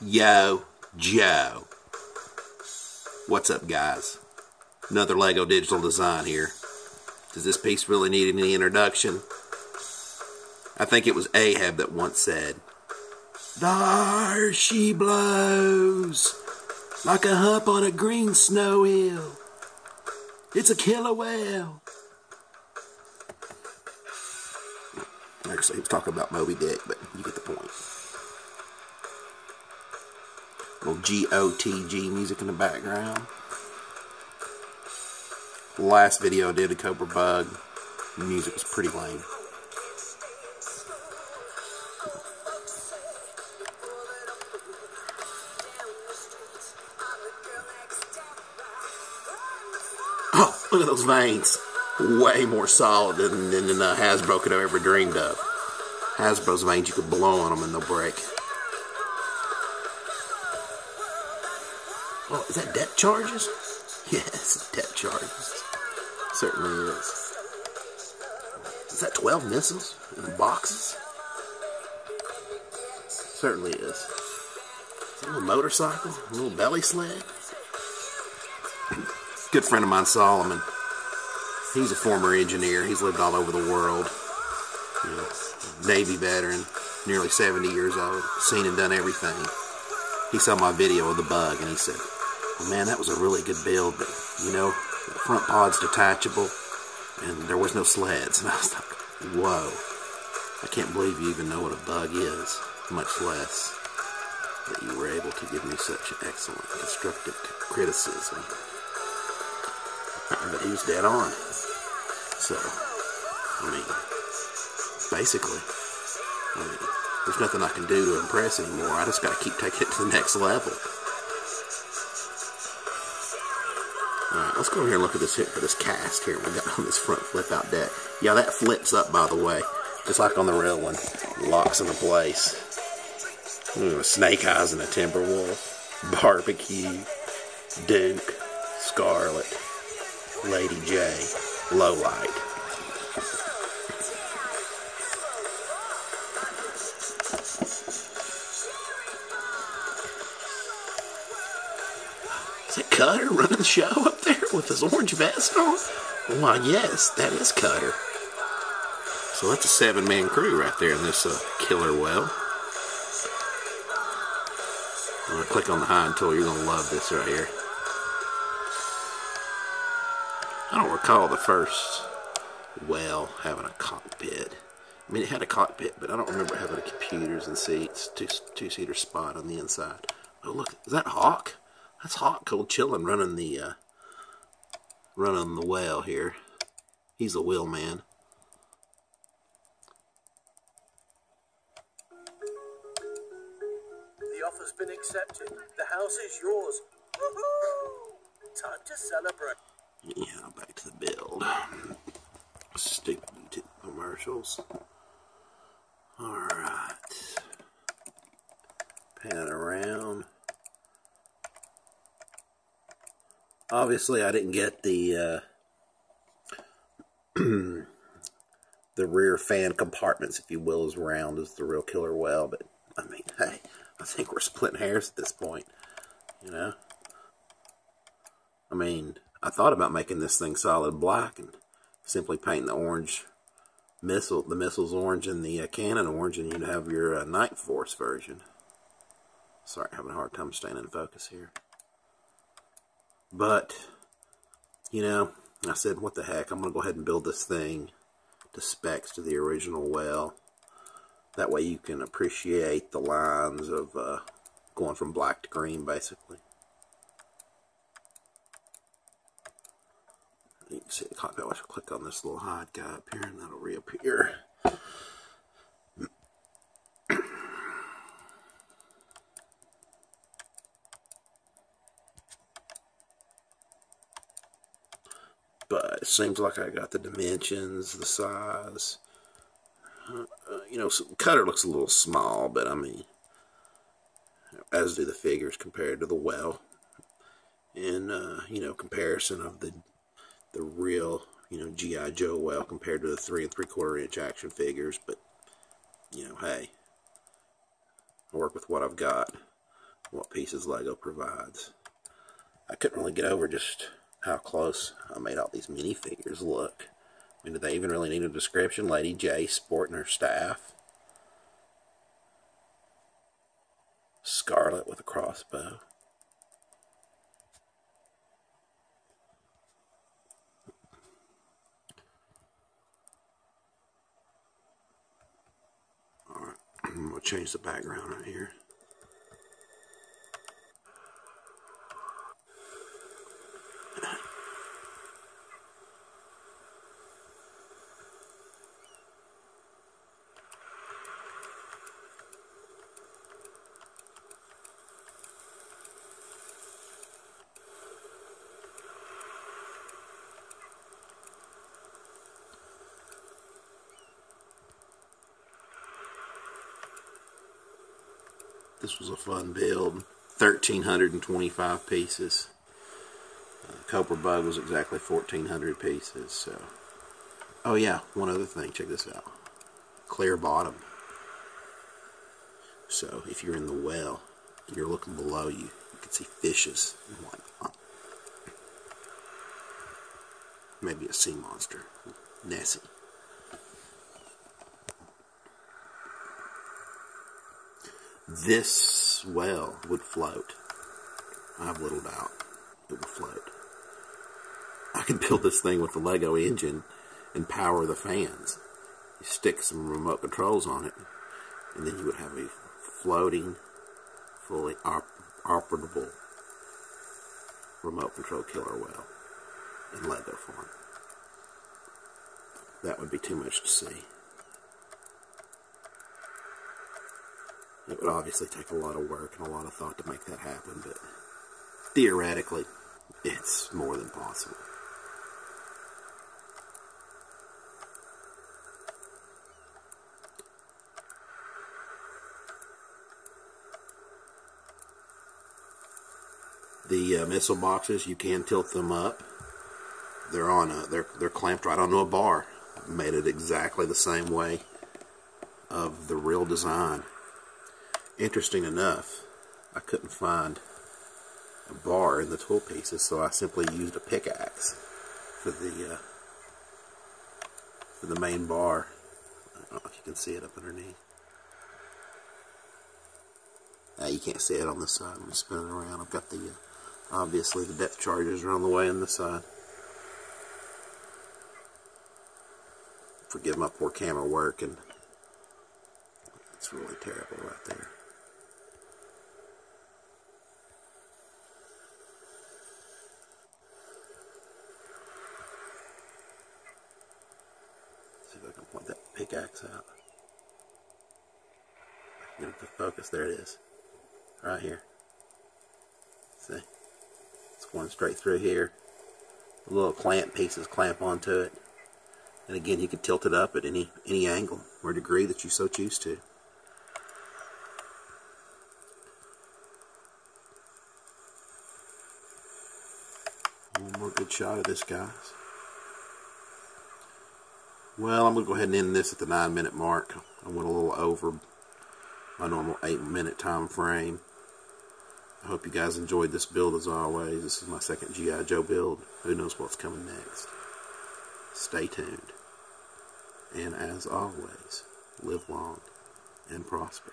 Yo, Joe. What's up, guys? Another Lego digital design here. Does this piece really need any introduction? I think it was Ahab that once said, "There she blows, like a hump on a green snow hill. It's a killer whale." Actually, he was talking about Moby Dick, but you get the point. Little GOTG music in the background. The last video I did a Cobra Bug, the music was pretty lame. Oh, look at those veins. Way more solid than Hasbro could have ever dreamed of. Hasbro's veins, you could blow on them and they'll break. Oh, is that depth charges? Yes, depth charges. Certainly is. Is that 12 missiles in boxes? Certainly is. Is that a little motorcycle? A little belly sled? Good friend of mine, Solomon. He's a former engineer. He's lived all over the world. You know, Navy veteran, nearly 70 years old, seen and done everything. He saw my video of the bug and he said, "Well, man, that was a really good build, but you know, the front pod's detachable and there was no sleds." And I was like, whoa, I can't believe you even know what a bug is, much less that you were able to give me such excellent constructive criticism. But he was dead on. So, I mean, basically, there's nothing I can do to impress anymore. I just got to keep taking it to the next level. Alright, let's go over here and look at this cast here we got on this front flip out deck. Yeah, that flips up, by the way, just like on the real one. Locks into place. Ooh, Snake Eyes and a Timberwolf. Barbecue. Duke. Scarlet. Lady J. Lowlight. Is it Cutter running the show up there with his orange vest on? Why, yes, that is Cutter. So that's a 7-man crew right there in this killer whale. I'm going to click on the hind tool. You're going to love this right here. I don't recall the first whale having a cockpit. I mean, it had a cockpit, but I don't remember having computers and seats, two-seater spot on the inside. Oh, look, is that Hawk? That's Hawk cold chillin' running the whale here. He's the wheel man. The offer's been accepted. The house is yours. Woohoo! Time to celebrate. Yeah, back to the build. Stupid YouTube commercials. Alright. Pan around. Obviously, I didn't get the the rear fan compartments, if you will, as round as the real killer whale. But, I mean, hey, I think we're splitting hairs at this point. You know? I mean, I thought about making this thing solid black and simply painting the orange the missiles orange and the cannon orange, and you'd have your Night Force version. Sorry, I'm having a hard time staying in focus here. But, you know, I said, what the heck, I'm going to go ahead and build this thing to specs to the original whale. That way you can appreciate the lines of going from black to green, basically. You can see the cockpit. I should click on this little hide guy up here and that'll reappear. But it seems like I got the dimensions, the size. You know, Cutter looks a little small, but I mean, as do the figures compared to the whale. And, you know, comparison of the real, you know, G.I Joe Whale compared to the 3 3/4 inch action figures. But, you know, hey, I work with what I've got. what pieces Lego provides. I couldn't really get over just how close I made all these minifigures look. I mean, do they even really need a description? Lady J sporting her staff. Scarlet with a crossbow. Alright, I'm going to change the background right here. This was a fun build. 1,325 pieces. Cobra Bug was exactly 1,400 pieces. So, oh yeah, one other thing. Check this out. Clear bottom. So if you're in the well and you're looking below you, you can see fishes and whatnot. Maybe a sea monster. Nessie. This well would float. I have little doubt it would float. I could build this thing with the Lego engine and power the fans. You stick some remote controls on it, and then you would have a floating, fully operable remote control killer whale in Lego form. That would be too much to see. It would obviously take a lot of work and a lot of thought to make that happen, but theoretically, it's more than possible. The missile boxes, you can tilt them up. They're on they're clamped right onto a bar. Made it exactly the same way of the real design. Interesting enough, I couldn't find a bar in the tool pieces, so I simply used a pickaxe for the main bar. I don't know if you can see it up underneath. You can't see it on this side. Let me spin it around. I've got the obviously the depth charges are on the way on this side. Forgive my poor camera work, and it's really terrible right there. See if I can point that pickaxe out. Get it to focus. There it is. Right here. See? It's going straight through here. The little clamp pieces clamp onto it. And again, you can tilt it up at any angle or degree that you so choose to. One more good shot of this, guys. Well, I'm going to go ahead and end this at the 9-minute mark. I went a little over my normal 8-minute time frame. I hope you guys enjoyed this build as always. This is my second G.I Joe build. Who knows what's coming next? Stay tuned. And as always, live long and prosper.